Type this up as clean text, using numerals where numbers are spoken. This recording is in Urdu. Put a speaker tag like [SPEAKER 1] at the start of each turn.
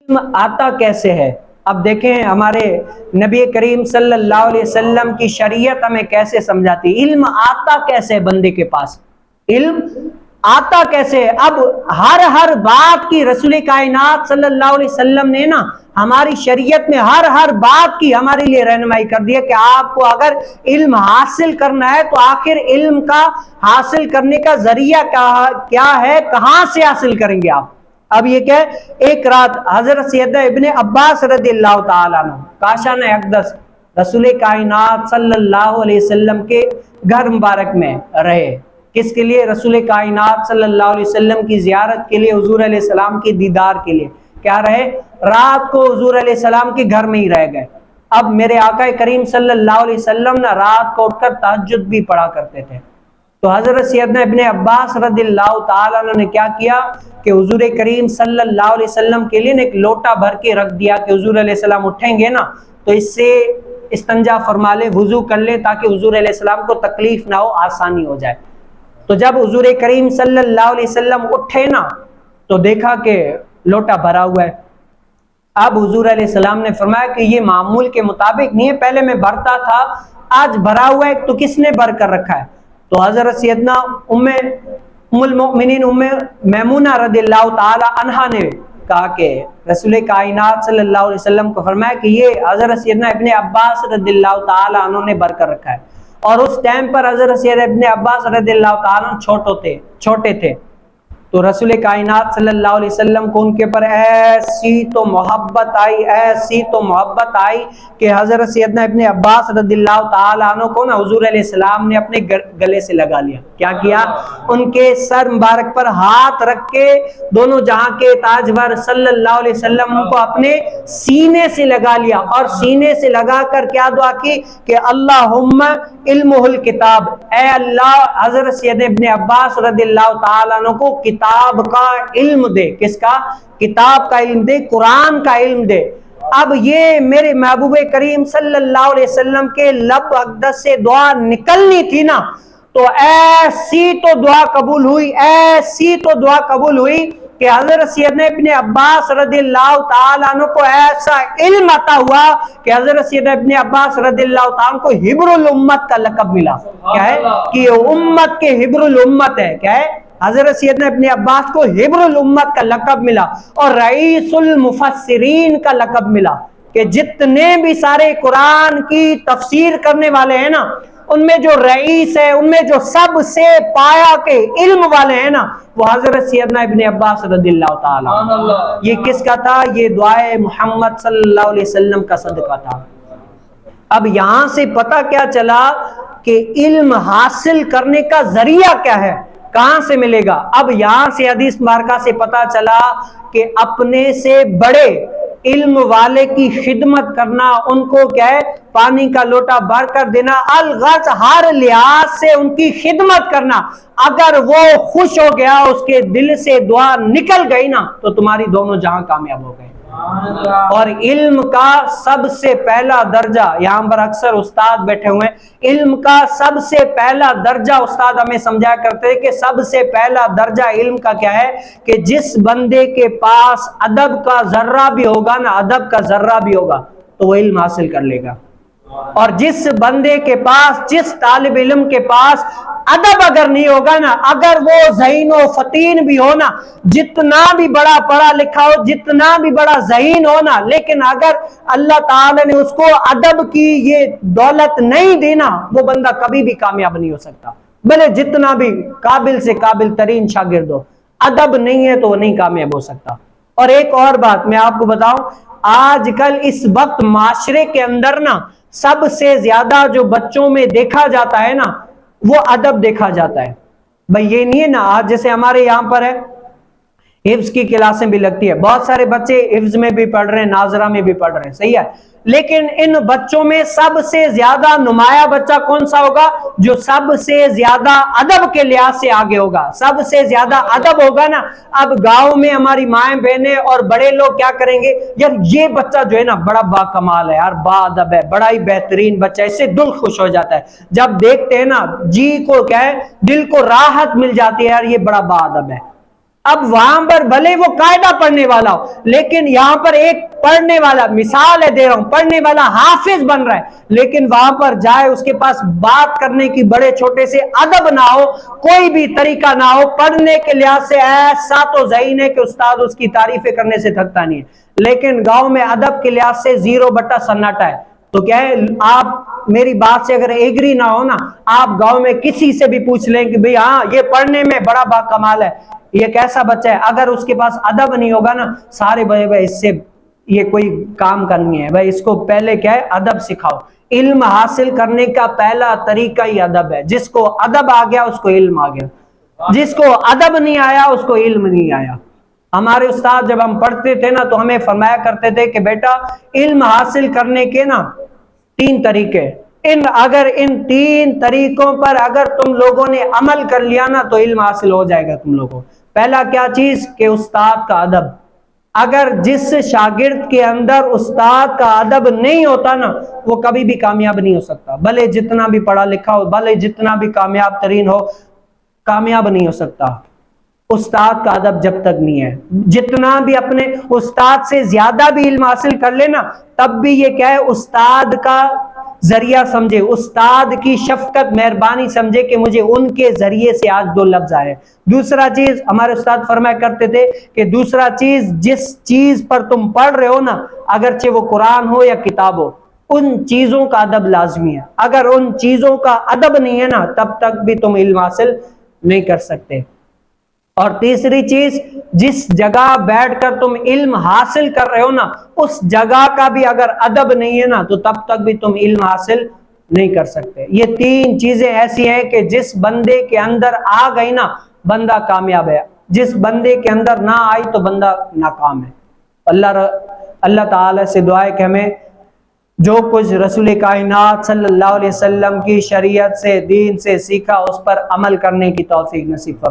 [SPEAKER 1] علم آتا کیسے ہے؟ اب دیکھیں ہمارے نبی کریم صلی اللہ علیہ وسلم کی شریعت ہمیں کیسے سمجھاتی۔ علم آتا کیسے بندے کے پاس؟ علم آتا کیسے؟ اب ہر بات کی رسول کائنات صلی اللہ علیہ وسلم نے نا ہماری شریعت میں ہر بات کی ہمارے لیے رہنمائی کر دی ہے کہ آپ کو اگر علم حاصل کرنا ہے تو آخر علم کا حاصل کرنے کا ذریعہ کیا ہے، کہاں سے حاصل کریں گے آپ؟ اب یہ کہ ایک رات حضرت سیدنا ابن عباس رضی اللہ تعالیٰ عنہ کاشان اقدس رسول کائنات صلی اللہ علیہ وسلم کے گھر مبارک میں رہے۔ کس کے لیے؟ رسول کائنات صلی اللہ علیہ وسلم کی زیارت کے لیے، حضور علیہ السلام کی دیدار کے لیے کیا رہے؟ رات کو حضور علیہ السلام کے گھر میں ہی رہ گئے۔ اب میرے آقا کریم صلی اللہ علیہ وسلم نے رات کو اٹھ کر تہجد بھی پڑھا کرتے تھے، تو حضرت سیدنا ابن عباس رضی اللہ تعالیٰ عنہ نے کیا کیا کہ حضور کریم صلی اللہ علیہ وسلم کے لیے ایک لوٹا بھر کے رکھ دیا کہ حضور علیہ السلام اٹھیں گے نا تو اس سے استنجا فرما لے، وضو کر لے، تاکہ حضور علیہ السلام کو تکلیف نہ ہو، آسانی ہو جائے۔ تو جب حضور کریم صلی اللہ علیہ وسلم اٹھے نا تو دیکھا کہ لوٹا بھرا ہوا ہے۔ اب حضور علیہ السلام نے فرمایا کہ یہ معمول کے مطابق نہیں ہے، پہلے میں بھرتا تھا، آج بھرا ہوا ہے تو کس نے بھر کر رکھا ہے؟ تو حضرت سیدنا ام المؤمنین ام میمونہ رضی اللہ تعالی عنہا نے کہا کہ رسول کائنات صلی اللہ علیہ وسلم کو فرمایا کہ یہ حضرت سیدنا ابن عباس رضی اللہ تعالی عنہ نے بھر کر رکھا ہے، اور اس ٹائم پر حضرت سیدنا ابن عباس رضی اللہ تعالی عنہ چھوٹے تھے۔ تو رسول کائنات صلی اللہ علیہ وسلم کو ان کے پر ایسی تو محبت آئی کہ حضرت سیدنا ابن عباس رضی اللہ تعالیٰ عنہ کو نا حضور علیہ السلام نے اپنے گلے سے لگا لیا۔ کیا کیا؟ ان کے سر مبارک پر ہاتھ رکھ کے دونوں جہاں کے تاجور صلی اللہ علیہ وسلم کو اپنے سینے سے لگا لیا، اور سینے سے لگا کر کیا دعا کی کہ اللہم علمہ الکتاب، اے اللہ حضرت سیدنا ابن عباس رضی اللہ تعالیٰ عنہ کو کتاب کا علم دے۔ کس کا؟ کتاب کا علم دے، قرآن کا علم دے۔ اب یہ میرے محبوب کریم صلی اللہ علیہ وسلم کے لب اقدس سے دعا نکلنی تھی نا تو ایسی تو دعا قبول ہوئی کہ حضرت سیدنا ابن عباس رضی اللہ تعالیٰ عنہ کو ایسا علم عطا ہوا کہ حضرت سیدنا ابن عباس رضی اللہ تعالیٰ عنہ کو حبر الامت کا لقب ملا۔ کیا ہے کہ امت کے حبر الامت ہے؟ کیا ہے؟ حضرت سیدنا ابن عباس کو حبر الامت کا لقب ملا، اور رئیس المفسرین کا لقب ملا کہ جتنے بھی سارے قرآن کی تفسیر کرنے والے ہیں نا ان میں جو رئیس ہے، ان میں جو سب سے پایا کے علم والے ہیں نا وہ حضرت سیدنا ابن عباس رضی اللہ تعالیٰ عنہ۔ یہ کس کا تھا؟ یہ دعائے محمد صلی اللہ علیہ وسلم کا صدقہ تھا۔ اب یہاں سے پتہ کیا چلا کہ علم حاصل کرنے کا ذریعہ کیا ہے، کہاں سے ملے گا؟ اب یہاں سے حدیث مبارکہ سے پتہ چلا کہ اپنے سے بڑے علم والے کی خدمت کرنا، ان کو کیا ہے پانی کا لوٹا بھر کر دینا، الغرض ہر لحاظ سے ان کی خدمت کرنا۔ اگر وہ خوش ہو گیا، اس کے دل سے دعا نکل گئی نا تو تمہاری دونوں جہاں کامیاب ہو گئے۔ اور علم کا سب سے پہلا درجہ، یہاں پر اکثر استاد بیٹھے ہوئے ہیں، علم کا سب سے پہلا درجہ استاد ہمیں سمجھا کرتے ہیں کہ سب سے پہلا درجہ علم کا کیا ہے کہ جس بندے کے پاس ادب کا ذرہ بھی ہوگا نا، ادب کا ذرہ بھی ہوگا تو وہ علم حاصل کر لے گا۔ اور جس بندے کے پاس، جس طالب علم کے پاس ادب اگر نہیں ہوگا نا، اگر وہ ذہین و فطین بھی ہو نا، جتنا بھی بڑا پڑھا لکھا ہو، جتنا بھی بڑا ذہین ہو نا، لیکن اگر اللہ تعالی نے اس کو ادب کی یہ دولت نہیں دینا، وہ بندہ کبھی بھی کامیاب نہیں ہو سکتا، بھلے جتنا بھی قابل سے قابل ترین شاگرد ہو، ادب نہیں ہے تو وہ نہیں کامیاب ہو سکتا۔ اور ایک اور بات میں آپ کو بتاؤں، آج کل اس وقت معاشرے کے اندر نا سب سے زیادہ جو بچوں میں دیکھا جاتا ہے نا وہ ادب دیکھا جاتا ہے۔ بھئی یہ نہیں ہے نا، آج جیسے ہمارے یہاں پر ہے حفظ کی کلاسیں بھی لگتی ہے، بہت سارے بچے حفظ میں بھی پڑھ رہے ہیں، ناظرہ میں بھی پڑھ رہے ہیں، صحیح ہے، لیکن ان بچوں میں سب سے زیادہ نمایاں بچہ کون سا ہوگا؟ جو سب سے زیادہ ادب کے لحاظ سے آگے ہوگا، سب سے زیادہ ادب ہوگا نا۔ اب گاؤں میں ہماری مائیں بہنیں اور بڑے لوگ کیا کریں گے، یار یہ بچہ جو ہے نا بڑا با کمال ہے یار، با ادب ہے، بڑا ہی بہترین بچہ ہے، اس سے دل خوش ہو جاتا ہے، جب دیکھتے ہیں نا جی کو کیا ہے، دل کو راحت مل جاتی ہے، یار یہ بڑا با ادب ہے۔ اب وہاں پر بھلے وہ قاعدہ پڑھنے والا ہو، لیکن یہاں پر ایک پڑھنے والا، مثال ہے دے رہا ہوں، پڑھنے والا حافظ بن رہا ہے، لیکن وہاں پر جائے اس کے پاس بات کرنے کی بڑے چھوٹے سے ادب نہ ہو، کوئی بھی طریقہ نہ ہو، پڑھنے کے لحاظ سے ایسا تو ذہین ہے کہ استاد اس کی تعریفیں کرنے سے تھکتا نہیں ہے، لیکن گاؤں میں ادب کے لحاظ سے 0 سناٹا ہے۔ تو کیا ہے، آپ میری بات سے اگر ایگری نہ ہو نا، آپ گاؤں میں کسی سے بھی پوچھ لیں کہ بھئی ہاں یہ پڑھنے میں بڑا با کمال ہے، یہ کیسا بچہ ہے، اگر اس کے پاس ادب نہیں ہوگا نا، سارے بھائی اس سے یہ کوئی کام کرنی ہے، بھائی اس کو پہلے کیا ہے، ادب سکھاؤ۔ علم حاصل کرنے کا پہلا طریقہ ہی ادب ہے، جس کو ادب آ گیا اس کو علم آ گیا، جس کو ادب نہیں آیا اس کو علم نہیں آیا۔ ہمارے استاد جب ہم پڑھتے تھے نا تو ہمیں فرمایا کرتے تھے کہ بیٹا علم حاصل کرنے کے نا 3 طریقے، اگر ان 3 طریقوں پر اگر تم لوگوں نے عمل کر لیا نا تو علم حاصل ہو جائے گا تم لوگوں۔ پہلا کیا چیز کہ استاد کا ادب، اگر جس شاگرد کے اندر استاد کا ادب نہیں ہوتا نا وہ کبھی بھی کامیاب نہیں ہو سکتا، بھلے جتنا بھی پڑھا لکھا ہو، بھلے جتنا بھی کامیاب ترین ہو، کامیاب نہیں ہو سکتا۔ استاد کا ادب جب تک نہیں ہے، جتنا بھی اپنے استاد سے زیادہ بھی علم حاصل کر لینا تب بھی یہ کیا ہے، استاد کا ذریعہ سمجھے، استاد کی شفقت مہربانی سمجھے کہ مجھے ان کے ذریعے سے آج 2 لفظ آئے۔ دوسرا چیز ہمارے استاد فرمایا کرتے تھے کہ دوسرا چیز، جس چیز پر تم پڑھ رہے ہو نا، اگرچہ وہ قرآن ہو یا کتاب ہو، ان چیزوں کا ادب لازمی ہے، اگر ان چیزوں کا ادب نہیں ہے نا تب تک بھی تم علم حاصل نہیں کر سکتے۔ اور تیسری چیز، جس جگہ بیٹھ کر تم علم حاصل کر رہے ہو نا اس جگہ کا بھی اگر ادب نہیں ہے نا تو تب تک بھی تم علم حاصل نہیں کر سکتے۔ یہ 3 چیزیں ایسی ہیں کہ جس بندے کے اندر آ گئی نا بندہ کامیاب ہے، جس بندے کے اندر نہ آئی تو بندہ ناکام ہے۔ اللہ تعالی سے دعا ہے کہ ہمیں جو کچھ رسول کائنات صلی اللہ علیہ وسلم کی شریعت سے، دین سے سیکھا اس پر عمل کرنے کی توفیق نصیب فرمائے۔